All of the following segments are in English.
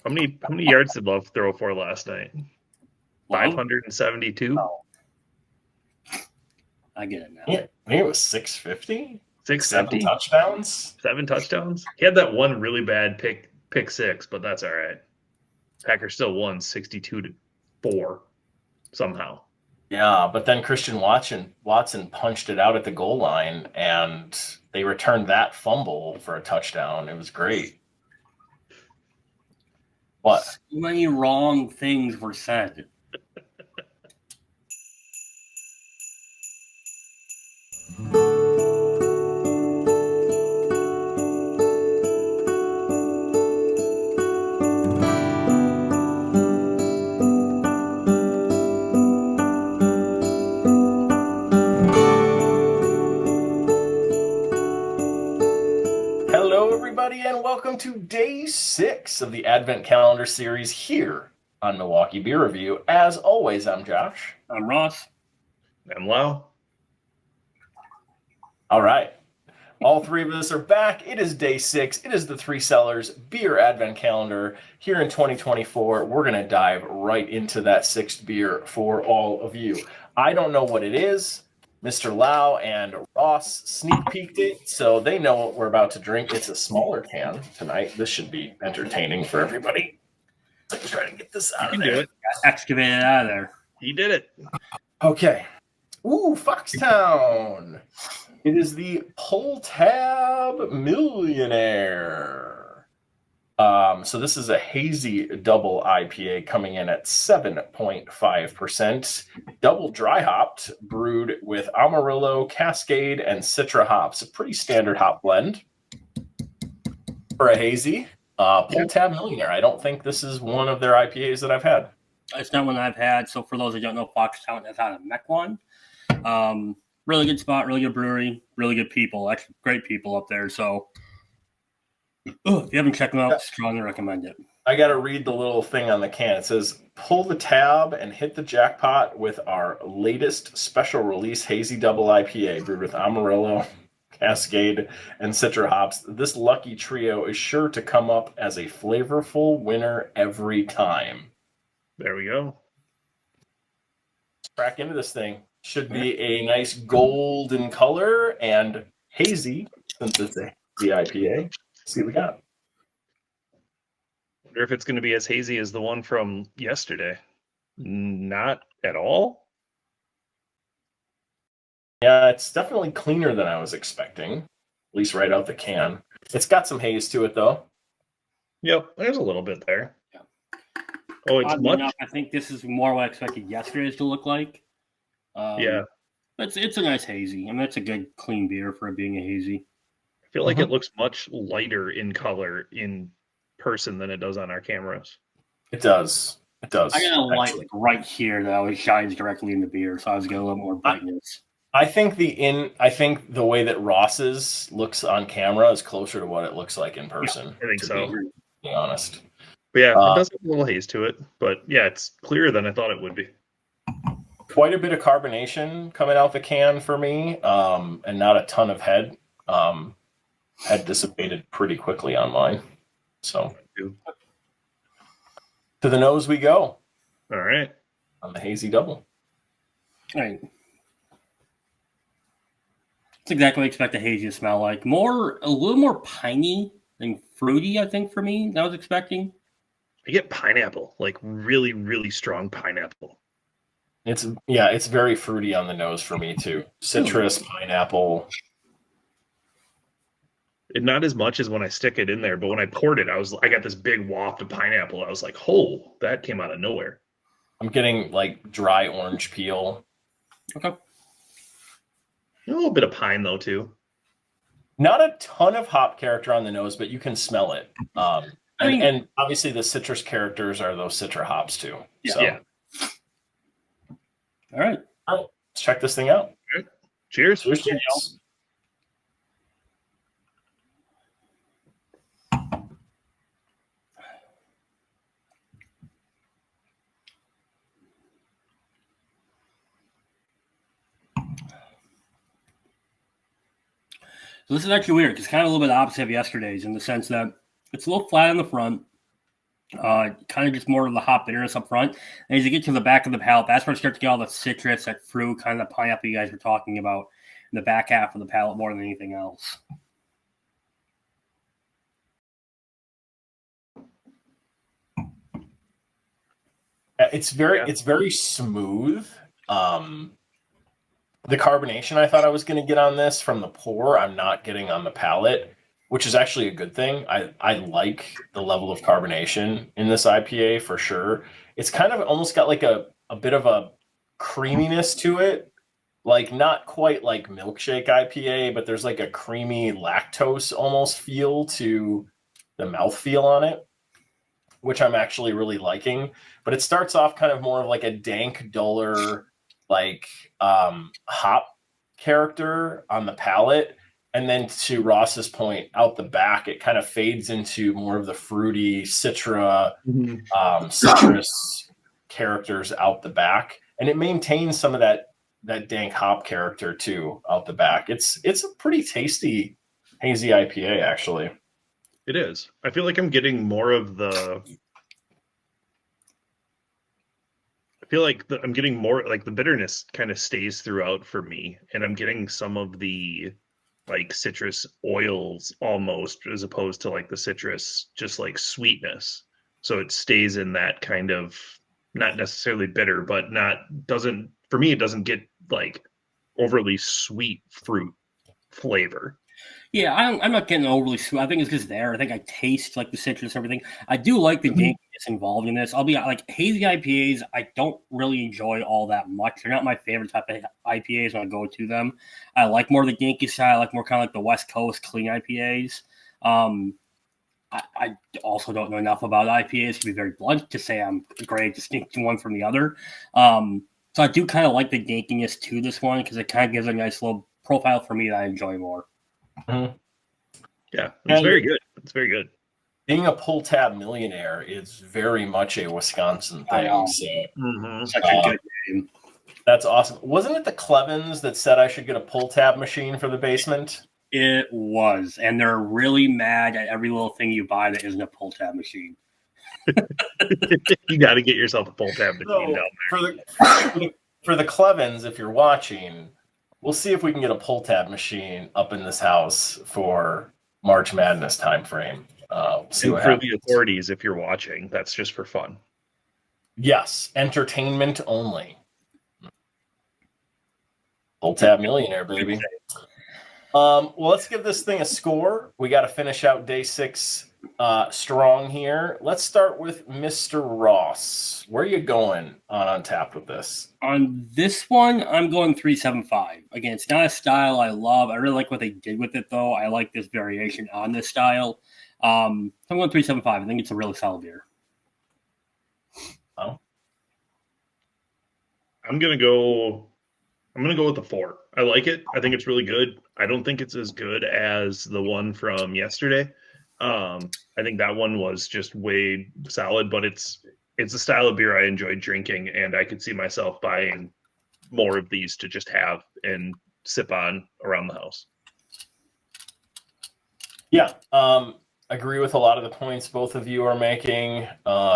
How many yards did Love throw for last night? 572. Oh. I get it now. Yeah, I think it was 650. 650. 7 touchdowns. 7 touchdowns. He had that one really bad pick six, but that's all right. Packers still won 62-4 somehow. Yeah, but then Christian Watson punched it out at the goal line, and they returned that fumble for a touchdown. It was great. What? So many wrong things were said. Hello, everybody, and welcome to day 6 of the Advent Calendar series here on MKE Beer Review. As always, I'm Josh. I'm Ross. And Lau. All right. All three of us are back. It is day 6. It is the Three Cellars Beer Advent Calendar here in 2024. We're going to dive right into that 6th beer for all of you. I don't know what it is. Mr. Lau and Ross sneak peeked it, so they know what we're about to drink. It's a smaller can tonight. This should be entertaining for everybody. Let's try to get this out of there. Do it. Excavate it out of there. He did it. Okay. Ooh, Foxtown. It is the Untappd Millionaire. So this is a hazy double IPA coming in at 7.5%. Double dry hopped, brewed with Amarillo, Cascade, and Citra hops. A pretty standard hop blend for a hazy. Untappd Millionaire. I don't think this is one of their IPAs that I've had. It's not one I've had. So for those that don't know, Foxtown has had a mech one. Really good spot, really good brewery, really good people. Actually, great people up there. So if you haven't checked them out, strongly recommend it. I got to read the little thing on the can. It says, pull the tab and hit the jackpot with our latest special release hazy double IPA brewed with Amarillo, Cascade, and Citra hops. This lucky trio is sure to come up as a flavorful winner every time. There we go. Let's crack into this thing. Should be a nice golden color and hazy, since it's a hazy IPA. Let's see what we got. Wonder if it's going to be as hazy as the one from yesterday. Not at all. Yeah, it's definitely cleaner than I was expecting, at least right out the can. It's got some haze to it, though. Yep, there's a little bit there. Yeah. Oh, it's Oddly much. enough, I think this is more what I expected yesterday's to look like. Yeah. It's a nice hazy. I mean, it's a good, clean beer for it being a hazy. I feel like it looks much lighter in color in person than it does on our cameras. It does. It does. I got a light like right here that always shines directly in the beer, so I was getting a little more brightness. I think the way that Ross's looks on camera is closer to what it looks like in person. I think so. To be honest. But yeah, it does have a little haze to it. But yeah, it's clearer than I thought it would be. Quite a bit of carbonation coming out the can for me, and not a ton of head. Head dissipated pretty quickly on mine. So to the nose we go. All right. On the hazy double. All right. That's exactly what I expect a hazy to smell like. A little more piney than fruity, I think, for me, than I was expecting. I get pineapple, like really, really strong pineapple. It's very fruity on the nose for me too. Citrus, pineapple. Not as much as when I stick it in there, but when I poured it, I got this big waft of pineapple. I was like, "Oh, that came out of nowhere." I'm getting like dry orange peel. Okay. A little bit of pine though too. Not a ton of hop character on the nose, but you can smell it. And obviously the citrus characters are those Citra hops too. Yeah. So. Yeah. All right. Let's check this thing out. Cheers. Cheers. So this is actually weird. It's kind of a little bit opposite of yesterday's in the sense that it's a little flat on the front. Kind of just more of the hop bitterness up front. And as you get to the back of the palate, that's where you start to get all the citrus, that fruit, kind of the pineapple you guys were talking about in the back half of the palate more than anything else. It's very smooth. The carbonation I thought I was going to get on this from the pour, I'm not getting on the palate, which is actually a good thing. I like the level of carbonation in this IPA for sure. It's kind of almost got like a bit of a creaminess to it, like not quite like milkshake IPA, but there's like a creamy lactose almost feel to the mouthfeel on it, which I'm actually really liking. But it starts off kind of more of like a dank, duller, like hop character on the palate. And then to Ross's point, out the back, it kind of fades into more of the fruity citrus characters out the back. And it maintains some of that dank hop character too out the back. It's a pretty tasty hazy IPA, actually. It is. I feel like I'm getting more of the. I feel like I'm getting more like the bitterness kind of stays throughout for me, and I'm getting some of the like citrus oils almost, as opposed to like the citrus just like sweetness. So it stays in that kind of not necessarily bitter, but doesn't for me it doesn't get like overly sweet fruit flavor. Yeah, I'm not getting overly sweet. I think it's just there. I think I taste like the citrus and everything. I do like the dankness involved in this. I'll be like hazy IPAs. I don't really enjoy all that much. They're not my favorite type of IPAs when I go to them. I like more of the danky style. I like more kind of like the West Coast clean IPAs. I also don't know enough about IPAs to be very blunt to say I'm a great distinct one from the other. So I do kind of like the dankiness to this one because it kind of gives a nice little profile for me that I enjoy more. Mm-hmm. Yeah, it's very good. It's very good. Being a pull tab millionaire is very much a Wisconsin thing. So, such a good name. That's awesome. Wasn't it the Clevens that said I should get a pull tab machine for the basement? It was, and they're really mad at every little thing you buy that isn't a pull tab machine. You got to get yourself a pull tab machine down there. For the Clevens, if you're watching, we'll see if we can get a pull tab machine up in this house for March Madness time frame. See what happens. The authorities, if you're watching, that's just for fun. Yes, entertainment only. Pull tab millionaire, baby. Well, let's give this thing a score. We got to finish out day 6 strong here. Let's start with Mr. Ross. Where are you going on Untappd with this? On this one, I'm going 375. Again, it's not a style I love. I really like what they did with it, though. I like this variation on this style. So I'm going 375. I think it's a really solid beer. Oh. I'm gonna go with the 4. I like it. I think it's really good. I don't think it's as good as the one from yesterday. I think that one was just way solid, but it's a style of beer I enjoy drinking, and I could see myself buying more of these to just have and sip on around the house. Yeah, agree with a lot of the points both of you are making.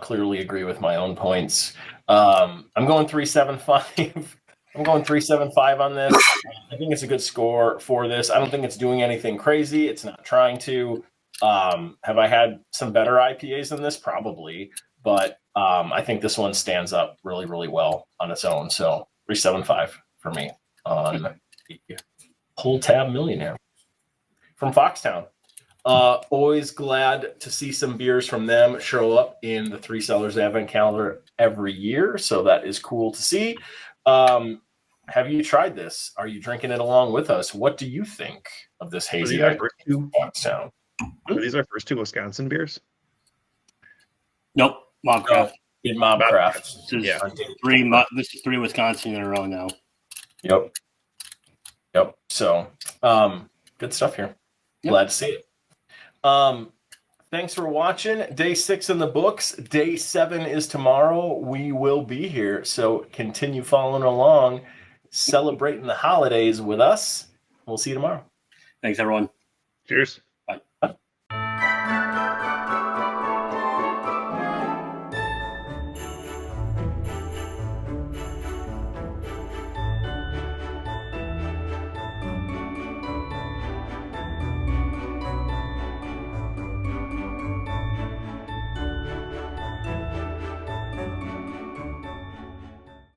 Clearly agree with my own points. I'm going 375. I'm going 375 on this. I think it's a good score for this. I don't think it's doing anything crazy. It's not trying to. Have I had some better IPAs than this? Probably. But I think this one stands up really, really well on its own. So 375 for me on the Pull Tab Millionaire from Foxtown. Always glad to see some beers from them show up in the Three Cellars Advent Calendar every year. So that is cool to see. Have you tried this? Are you drinking it along with us? What do you think of this hazy Foxtown? Are these our first 2 Wisconsin beers? Nope. Mobcraft. In Mobcraft. This is 3 Wisconsin in a row now. Yep. So, good stuff here. Yep. Glad to see it. Thanks for watching. Day 6 in the books. Day 7 is tomorrow. We will be here. So continue following along, celebrating the holidays with us. We'll see you tomorrow. Thanks, everyone. Cheers.